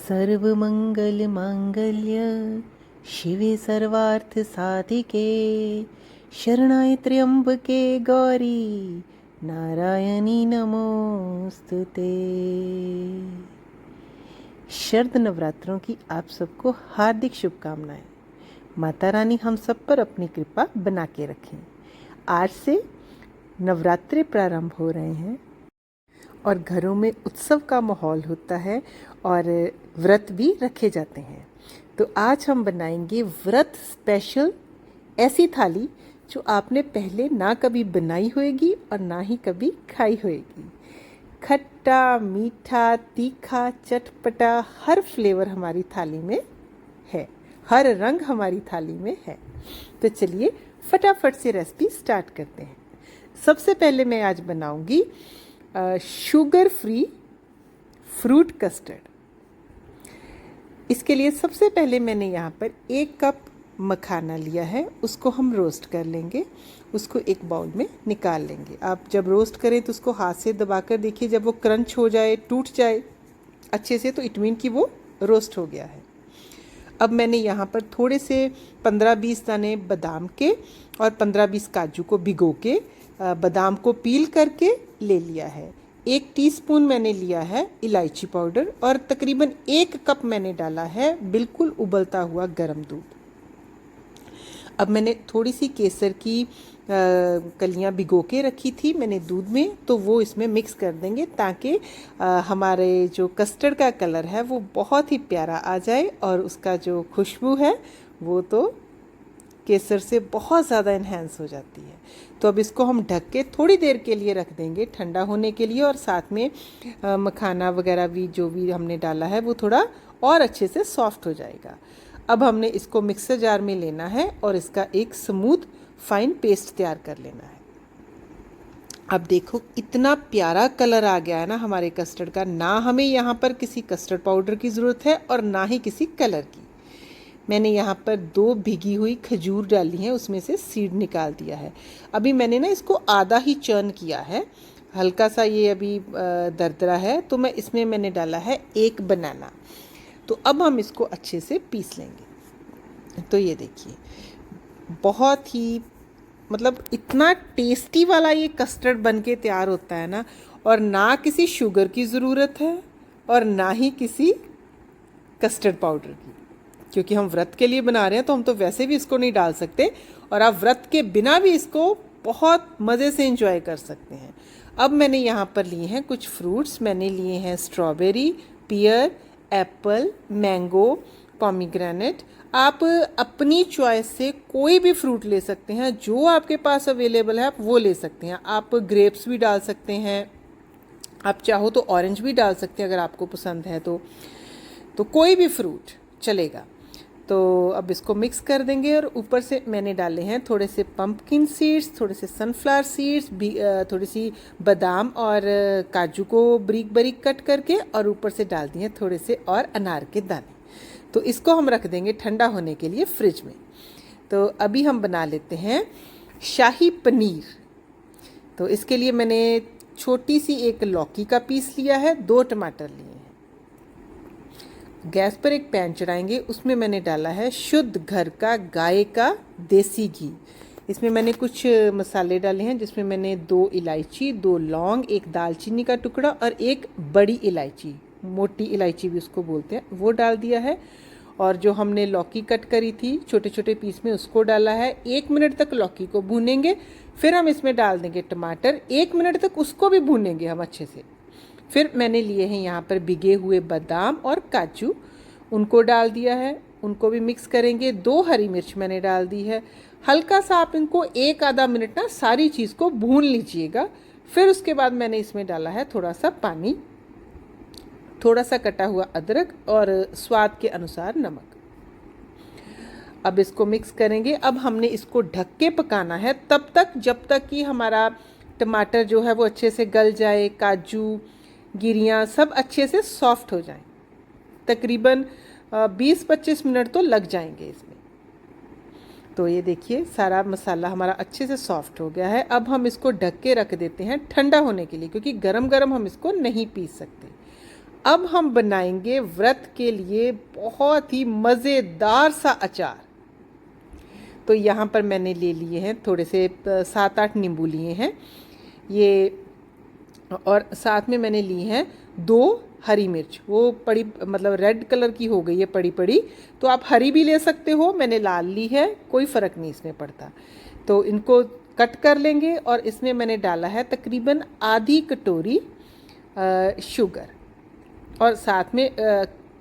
सर्वमङ्गलमाङ्गल्य शिवे सर्वार्थसाधिके शरणाय त्र्यंबके गौरी नारायणी नमोस्तुते। शरद नवरात्रों की आप सबको हार्दिक शुभकामनाएं। माता रानी हम सब पर अपनी कृपा बना के रखें। आज से नवरात्रे प्रारंभ हो रहे हैं और घरों में उत्सव का माहौल होता है और व्रत भी रखे जाते हैं। तो आज हम बनाएंगे व्रत स्पेशल ऐसी थाली जो आपने पहले ना कभी बनाई होगी और ना ही कभी खाई होगी। खट्टा, मीठा, तीखा, चटपटा हर फ्लेवर हमारी थाली में है, हर रंग हमारी थाली में है। तो चलिए फटाफट से रेसिपी स्टार्ट करते हैं। सबसे पहले मैं आज बनाऊंगी शुगर फ्री फ्रूट कस्टर्ड। इसके लिए सबसे पहले मैंने यहाँ पर 1 कप मखाना लिया है, उसको हम रोस्ट कर लेंगे। उसको एक बाउल में निकाल लेंगे। आप जब रोस्ट करें तो उसको हाथ से दबाकर देखिए, जब वो क्रंच हो जाए, टूट जाए अच्छे से, तो इट मीन कि वो रोस्ट हो गया है। अब मैंने यहाँ पर थोड़े से 15-20 दाने बादाम के और 15-20 काजू को भिगो के बादाम को पील करके ले लिया है। 1 टीस्पून मैंने लिया है इलायची पाउडर और तकरीबन 1 कप मैंने डाला है बिल्कुल उबलता हुआ गर्म दूध। अब मैंने थोड़ी सी केसर की कलियां भिगो के रखी थी मैंने दूध में, तो वो इसमें मिक्स कर देंगे ताकि हमारे जो कस्टर्ड का कलर है वो बहुत ही प्यारा आ जाए और उसका जो खुशबू है वो तो केसर से बहुत ज़्यादा इन्हेंस हो जाती है। तो अब इसको हम ढक के थोड़ी देर के लिए रख देंगे ठंडा होने के लिए, और साथ में मखाना वगैरह भी जो भी हमने डाला है वो थोड़ा और अच्छे से सॉफ्ट हो जाएगा। अब हमने इसको मिक्सर जार में लेना है और इसका एक स्मूथ फाइन पेस्ट तैयार कर लेना है। अब देखो इतना प्यारा कलर आ गया है ना हमारे कस्टर्ड का। ना हमें यहाँ पर किसी कस्टर्ड पाउडर की ज़रूरत है और ना ही किसी कलर की। मैंने यहाँ पर 2 भिगी हुई खजूर डाली हैं, उसमें से सीड निकाल दिया है। अभी मैंने ना इसको आधा ही चर्न किया है, हल्का सा ये अभी दरदरा है, तो मैंने डाला है 1 बनाना। तो अब हम इसको अच्छे से पीस लेंगे। तो ये देखिए बहुत ही मतलब इतना टेस्टी वाला ये कस्टर्ड बन के तैयार होता है ना, और ना किसी शुगर की ज़रूरत है और ना ही किसी कस्टर्ड पाउडर की, क्योंकि हम व्रत के लिए बना रहे हैं तो हम तो वैसे भी इसको नहीं डाल सकते, और आप व्रत के बिना भी इसको बहुत मज़े से एंजॉय कर सकते हैं। अब मैंने यहाँ पर लिए हैं कुछ फ्रूट्स। मैंने लिए हैं स्ट्रॉबेरी, पियर, एप्पल, मैंगो, पोमीग्रेनेट। आप अपनी चॉइस से कोई भी फ्रूट ले सकते हैं, जो आपके पास अवेलेबल है आप वो ले सकते हैं। आप ग्रेप्स भी डाल सकते हैं, आप चाहो तो ऑरेंज भी डाल सकते हैं अगर आपको पसंद है तो कोई भी फ्रूट चलेगा। तो अब इसको मिक्स कर देंगे और ऊपर से मैंने डाले हैं थोड़े से पंपकिन सीड्स, थोड़े से सनफ्लावर सीड्स, थोड़ी सी बादाम और काजू को बारीक बारीक कट करके, और ऊपर से डाल दिए थोड़े से और अनार के दाने। तो इसको हम रख देंगे ठंडा होने के लिए फ्रिज में। तो अभी हम बना लेते हैं शाही पनीर। तो इसके लिए मैंने छोटी सी 1 लौकी का पीस लिया है, 2 टमाटर लिए हैं। गैस पर एक पैन चढ़ाएंगे, उसमें मैंने डाला है शुद्ध घर का गाय का देसी घी। इसमें मैंने कुछ मसाले डाले हैं, जिसमें मैंने 2 इलायची, 2 लौंग, 1 दालचीनी का टुकड़ा और 1 बड़ी इलायची, मोटी इलायची भी उसको बोलते हैं, वो डाल दिया है। और जो हमने लौकी कट करी थी छोटे छोटे पीस में, उसको डाला है। 1 मिनट तक लौकी को भूनेंगे, फिर हम इसमें डाल देंगे टमाटर। 1 मिनट तक उसको भी भूनेंगे हम अच्छे से। फिर मैंने लिए हैं यहाँ पर भिगे हुए बादाम और काजू, उनको डाल दिया है, उनको भी मिक्स करेंगे। 2 हरी मिर्च मैंने डाल दी है। हल्का सा आप इनको 1 आधा मिनट ना सारी चीज़ को भून लीजिएगा। फिर उसके बाद मैंने इसमें डाला है थोड़ा सा पानी, थोड़ा सा कटा हुआ अदरक और स्वाद के अनुसार नमक। अब इसको मिक्स करेंगे। अब हमने इसको ढक के पकाना है तब तक जब तक कि हमारा टमाटर जो है वो अच्छे से गल जाए, काजू गिरियाँ सब अच्छे से सॉफ्ट हो जाएं। तकरीबन 20-25 मिनट तो लग जाएंगे इसमें। तो ये देखिए सारा मसाला हमारा अच्छे से सॉफ्ट हो गया है। अब हम इसको ढक के रख देते हैं ठंडा होने के लिए, क्योंकि गरम गरम हम इसको नहीं पीस सकते। अब हम बनाएंगे व्रत के लिए बहुत ही मज़ेदार सा अचार। तो यहाँ पर मैंने ले लिए हैं थोड़े से 7-8 नींबू लिए हैं ये, और साथ में मैंने ली हैं 2 हरी मिर्च, वो बड़ी मतलब रेड कलर की हो गई है पड़ी पड़ी, तो आप हरी भी ले सकते हो, मैंने लाल ली है, कोई फ़र्क नहीं इसमें पड़ता। तो इनको कट कर लेंगे और इसमें मैंने डाला है तकरीबन आधी कटोरी शुगर, और साथ में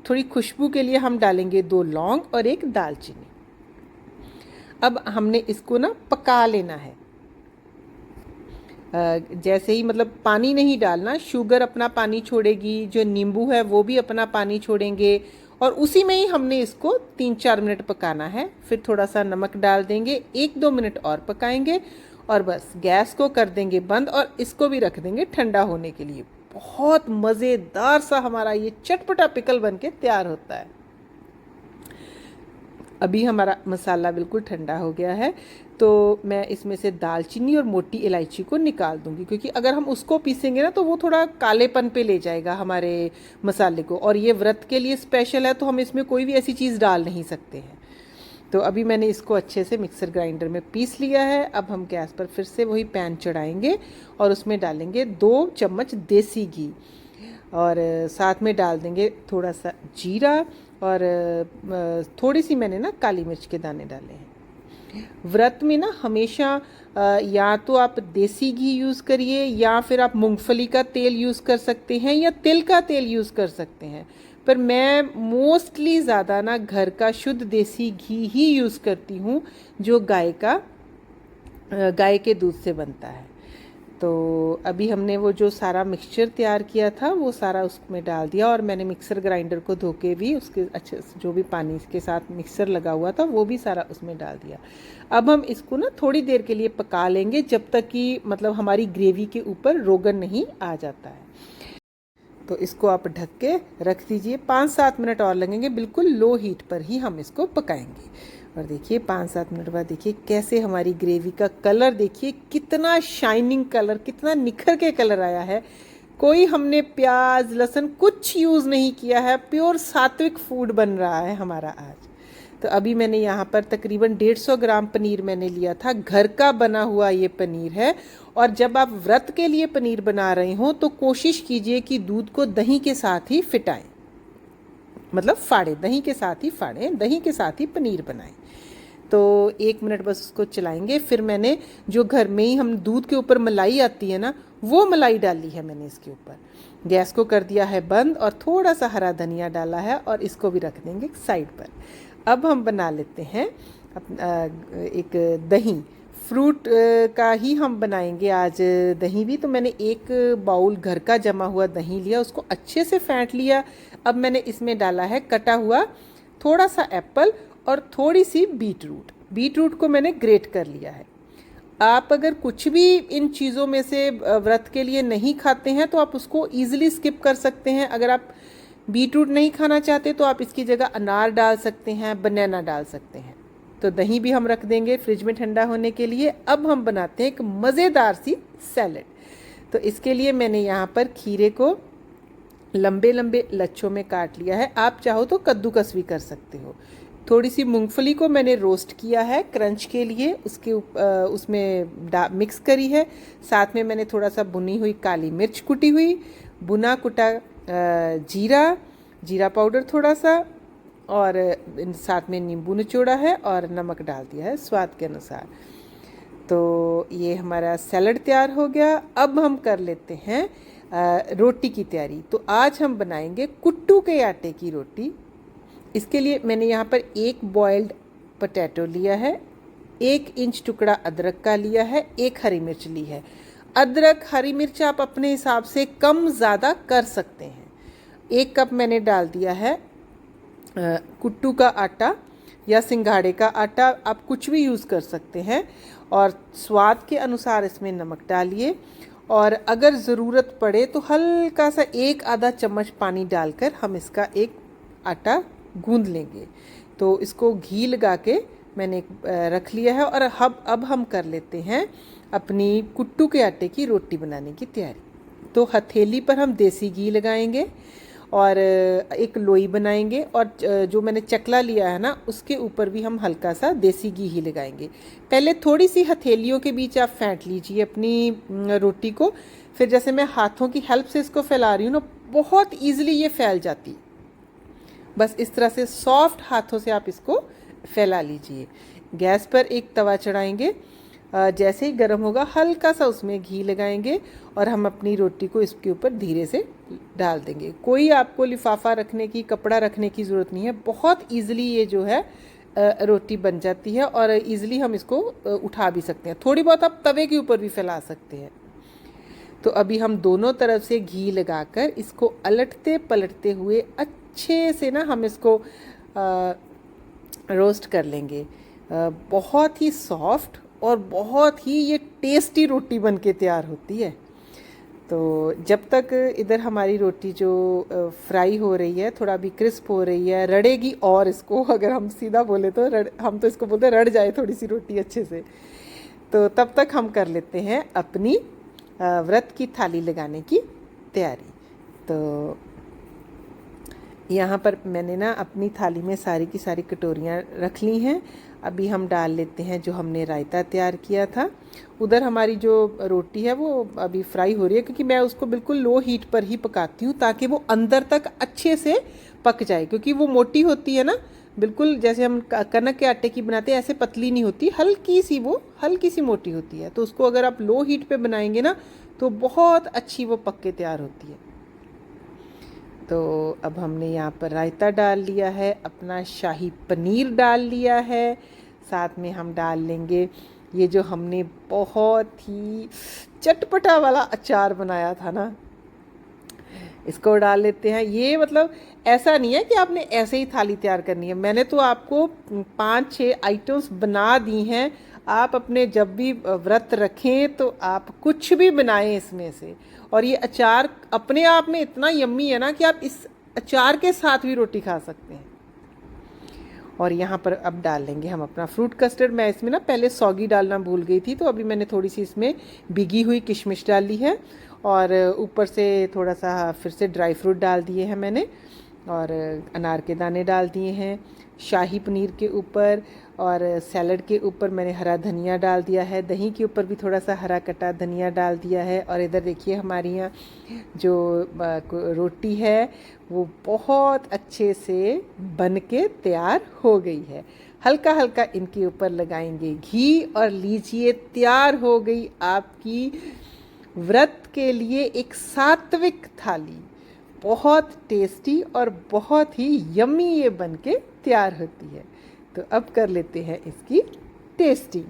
थोड़ी खुशबू के लिए हम डालेंगे 2 लौंग और 1 दालचीनी। अब हमने इसको ना पका लेना है, जैसे ही मतलब पानी नहीं डालना, शुगर अपना पानी छोड़ेगी, जो नींबू है वो भी अपना पानी छोड़ेंगे, और उसी में ही हमने इसको 3-4 मिनट पकाना है। फिर थोड़ा सा नमक डाल देंगे, 1-2 मिनट और पकाएंगे और बस गैस को कर देंगे बंद, और इसको भी रख देंगे ठंडा होने के लिए। बहुत मज़ेदार सा हमारा ये चटपटा पिकल बन के तैयार होता है। अभी हमारा मसाला बिल्कुल ठंडा हो गया है, तो मैं इसमें से दालचीनी और मोटी इलायची को निकाल दूंगी, क्योंकि अगर हम उसको पीसेंगे ना तो वो थोड़ा कालेपन पे ले जाएगा हमारे मसाले को, और ये व्रत के लिए स्पेशल है तो हम इसमें कोई भी ऐसी चीज़ डाल नहीं सकते हैं। तो अभी मैंने इसको अच्छे से मिक्सर ग्राइंडर में पीस लिया है। अब हम गैस पर फिर से वही पैन चढ़ाएंगे और उसमें डालेंगे 2 चम्मच देसी घी, और साथ में डाल देंगे थोड़ा सा जीरा, और थोड़ी सी मैंने ना काली मिर्च के दाने डाले हैं। व्रत में ना हमेशा या तो आप देसी घी यूज़ करिए, या फिर आप मूंगफली का तेल यूज़ कर सकते हैं, या तिल का तेल यूज़ कर सकते हैं, पर मैं मोस्टली ज़्यादा ना घर का शुद्ध देसी घी ही यूज़ करती हूँ, जो गाय के दूध से बनता है। तो अभी हमने वो जो सारा मिक्सचर तैयार किया था वो सारा उसमें डाल दिया, और मैंने मिक्सर ग्राइंडर को धो के भी उसके अच्छे जो भी पानी के साथ मिक्सर लगा हुआ था वो भी सारा उसमें डाल दिया। अब हम इसको ना थोड़ी देर के लिए पका लेंगे, जब तक कि मतलब हमारी ग्रेवी के ऊपर रोगन नहीं आ जाता है। तो इसको आप ढक के रख दीजिए, 5-7 मिनट और लगेंगे, बिल्कुल लो हीट पर ही हम इसको पकाएंगे। और देखिए 5-7 मिनट बाद देखिए कैसे हमारी ग्रेवी का कलर, देखिए कितना शाइनिंग कलर, कितना निखर के कलर आया है। कोई हमने प्याज लहसुन कुछ यूज़ नहीं किया है, प्योर सात्विक फूड बन रहा है हमारा आज। तो अभी मैंने यहाँ पर तकरीबन 150 ग्राम पनीर मैंने लिया था, घर का बना हुआ ये पनीर है। और जब आप व्रत के लिए पनीर बना रहे हो तो कोशिश कीजिए कि दूध को दही के साथ ही फिटाएं, मतलब फाड़े, दही के साथ ही फाड़ें, दही के साथ ही पनीर बनाएं। तो 1 मिनट बस उसको चलाएंगे। फिर मैंने जो घर में ही हम दूध के ऊपर मलाई आती है ना, वो मलाई डाली है मैंने इसके ऊपर। गैस को कर दिया है बंद, और थोड़ा सा हरा धनिया डाला है, और इसको भी रख देंगे साइड पर। अब हम बना लेते हैं एक दही, फ्रूट का ही हम बनाएंगे आज दही भी। तो मैंने 1 बाउल घर का जमा हुआ दही लिया, उसको अच्छे से फेंट लिया। अब मैंने इसमें डाला है कटा हुआ थोड़ा सा एप्पल और थोड़ी सी बीटरूट को मैंने ग्रेट कर लिया है। आप अगर कुछ भी इन चीज़ों में से व्रत के लिए नहीं खाते हैं तो आप उसको ईजिली स्किप कर सकते हैं। अगर आप बीटरूट नहीं खाना चाहते तो आप इसकी जगह अनार डाल सकते हैं, बनाना डाल सकते हैं। तो दही भी हम रख देंगे फ्रिज में ठंडा होने के लिए। अब हम बनाते हैं एक मज़ेदार सी सैलड। तो इसके लिए मैंने यहाँ पर खीरे को लंबे लंबे लच्छों में काट लिया है, आप चाहो तो कद्दूकस भी कर सकते हो। थोड़ी सी मूंगफली को मैंने रोस्ट किया है क्रंच के लिए, उसके उसमें मिक्स करी है। साथ में मैंने थोड़ा सा भुनी हुई काली मिर्च कुटी हुई, भुना कुटा जीरा पाउडर थोड़ा सा, और साथ में नींबू निचोड़ा है, और नमक डाल दिया है स्वाद के अनुसार। तो ये हमारा सैलड तैयार हो गया। अब हम कर लेते हैं रोटी की तैयारी। तो आज हम बनाएंगे कुट्टू के आटे की रोटी। इसके लिए मैंने यहाँ पर 1 बॉइल्ड पोटैटो लिया है, 1 इंच टुकड़ा अदरक का लिया है, 1 हरी मिर्च ली है। अदरक हरी मिर्च आप अपने हिसाब से कम ज़्यादा कर सकते हैं। 1 कप मैंने डाल दिया है कुट्टू का आटा या सिंघाड़े का आटा, आप कुछ भी यूज़ कर सकते हैं। और स्वाद के अनुसार इसमें नमक डालिए, और अगर ज़रूरत पड़े तो हल्का सा 1-आधा चम्मच पानी डालकर हम इसका एक आटा गूंद लेंगे। तो इसको घी लगा के मैंने रख लिया है। और अब हम कर लेते हैं अपनी कुट्टू के आटे की रोटी बनाने की तैयारी। तो हथेली पर हम देसी घी लगाएंगे, और एक लोई बनाएंगे और जो मैंने चकला लिया है ना उसके ऊपर भी हम हल्का सा देसी घी ही लगाएंगे। पहले थोड़ी सी हथेलियों के बीच आप फेंट लीजिए अपनी रोटी को, फिर जैसे मैं हाथों की हेल्प से इसको फैला रही हूँ ना, बहुत ईजिली ये फैल जाती। बस इस तरह से सॉफ्ट हाथों से आप इसको फैला लीजिए। गैस पर एक तवा चढ़ाएंगे, जैसे ही गर्म होगा हल्का सा उसमें घी लगाएंगे और हम अपनी रोटी को इसके ऊपर धीरे से डाल देंगे। कोई आपको लिफाफा रखने की, कपड़ा रखने की ज़रूरत नहीं है, बहुत ईजिली ये जो है रोटी बन जाती है और ईजिली हम इसको उठा भी सकते हैं। थोड़ी बहुत आप तवे के ऊपर भी फैला सकते हैं। तो अभी हम दोनों तरफ से घी लगाकर इसको अलटते पलटते हुए अच्छे से ना हम इसको रोस्ट कर लेंगे। बहुत ही सॉफ्ट और बहुत ही ये टेस्टी रोटी बन के तैयार होती है। तो जब तक इधर हमारी रोटी जो फ्राई हो रही है, थोड़ा भी क्रिस्प हो रही है, रड़ेगी और इसको, अगर हम सीधा बोले तो हम तो इसको बोलते हैं रड़ जाए थोड़ी सी रोटी अच्छे से, तो तब तक हम कर लेते हैं अपनी व्रत की थाली लगाने की तैयारी। तो यहाँ पर मैंने ना अपनी थाली में सारी की सारी कटोरियाँ रख ली हैं। अभी हम डाल लेते हैं जो हमने रायता तैयार किया था। उधर हमारी जो रोटी है वो अभी फ्राई हो रही है, क्योंकि मैं उसको बिल्कुल लो हीट पर ही पकाती हूँ ताकि वो अंदर तक अच्छे से पक जाए, क्योंकि वो मोटी होती है ना, बिल्कुल जैसे हम कनक के आटे की बनाते हैं ऐसे पतली नहीं होती, हल्की सी मोटी होती है। तो उसको अगर आप लो हीट पे बनाएंगे ना तो बहुत अच्छी वो पक के तैयार होती है। तो अब हमने यहाँ पर रायता डाल लिया है, अपना शाही पनीर डाल लिया है, साथ में हम डाल लेंगे ये जो हमने बहुत ही चटपटा वाला अचार बनाया था ना, इसको डाल लेते हैं। ये मतलब ऐसा नहीं है कि आपने ऐसे ही थाली तैयार करनी है, मैंने तो आपको 5-6 आइटम्स बना दी हैं। आप अपने जब भी व्रत रखें तो आप कुछ भी बनाएं इसमें से, और ये अचार अपने आप में इतना यम्मी है ना कि आप इस अचार के साथ भी रोटी खा सकते हैं। और यहाँ पर अब डाल लेंगे हम अपना फ्रूट कस्टर्ड। मैं इसमें ना पहले सौगी डालना भूल गई थी, तो अभी मैंने थोड़ी सी इसमें भीगी हुई किशमिश डाल ली है और ऊपर से थोड़ा सा फिर से ड्राई फ्रूट डाल दिए हैं मैंने, और अनार के दाने डाल दिए हैं शाही पनीर के ऊपर, और सैलड के ऊपर मैंने हरा धनिया डाल दिया है, दही के ऊपर भी थोड़ा सा हरा कटा धनिया डाल दिया है। और इधर देखिए हमारी यहाँ जो रोटी है वो बहुत अच्छे से बन के तैयार हो गई है। हल्का हल्का इनके ऊपर लगाएंगे घी और लीजिए तैयार हो गई आपकी व्रत के लिए एक सात्विक थाली। बहुत टेस्टी और बहुत ही यम्मी ये बन के तैयार होती है। तो अब कर लेते हैं इसकी टेस्टिंग।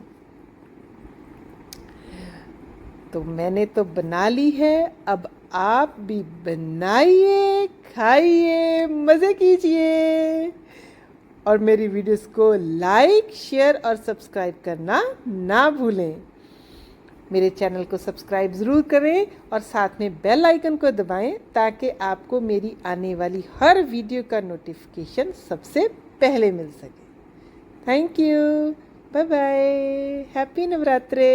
तो मैंने तो बना ली है, अब आप भी बनाइए, खाइए, मज़े कीजिए, और मेरी वीडियोस को लाइक, शेयर और सब्सक्राइब करना ना भूलें। मेरे चैनल को सब्सक्राइब ज़रूर करें और साथ में बेल आइकन को दबाएं ताकि आपको मेरी आने वाली हर वीडियो का नोटिफिकेशन सबसे पहले मिल सके। Thank you, bye bye, happy Navratre.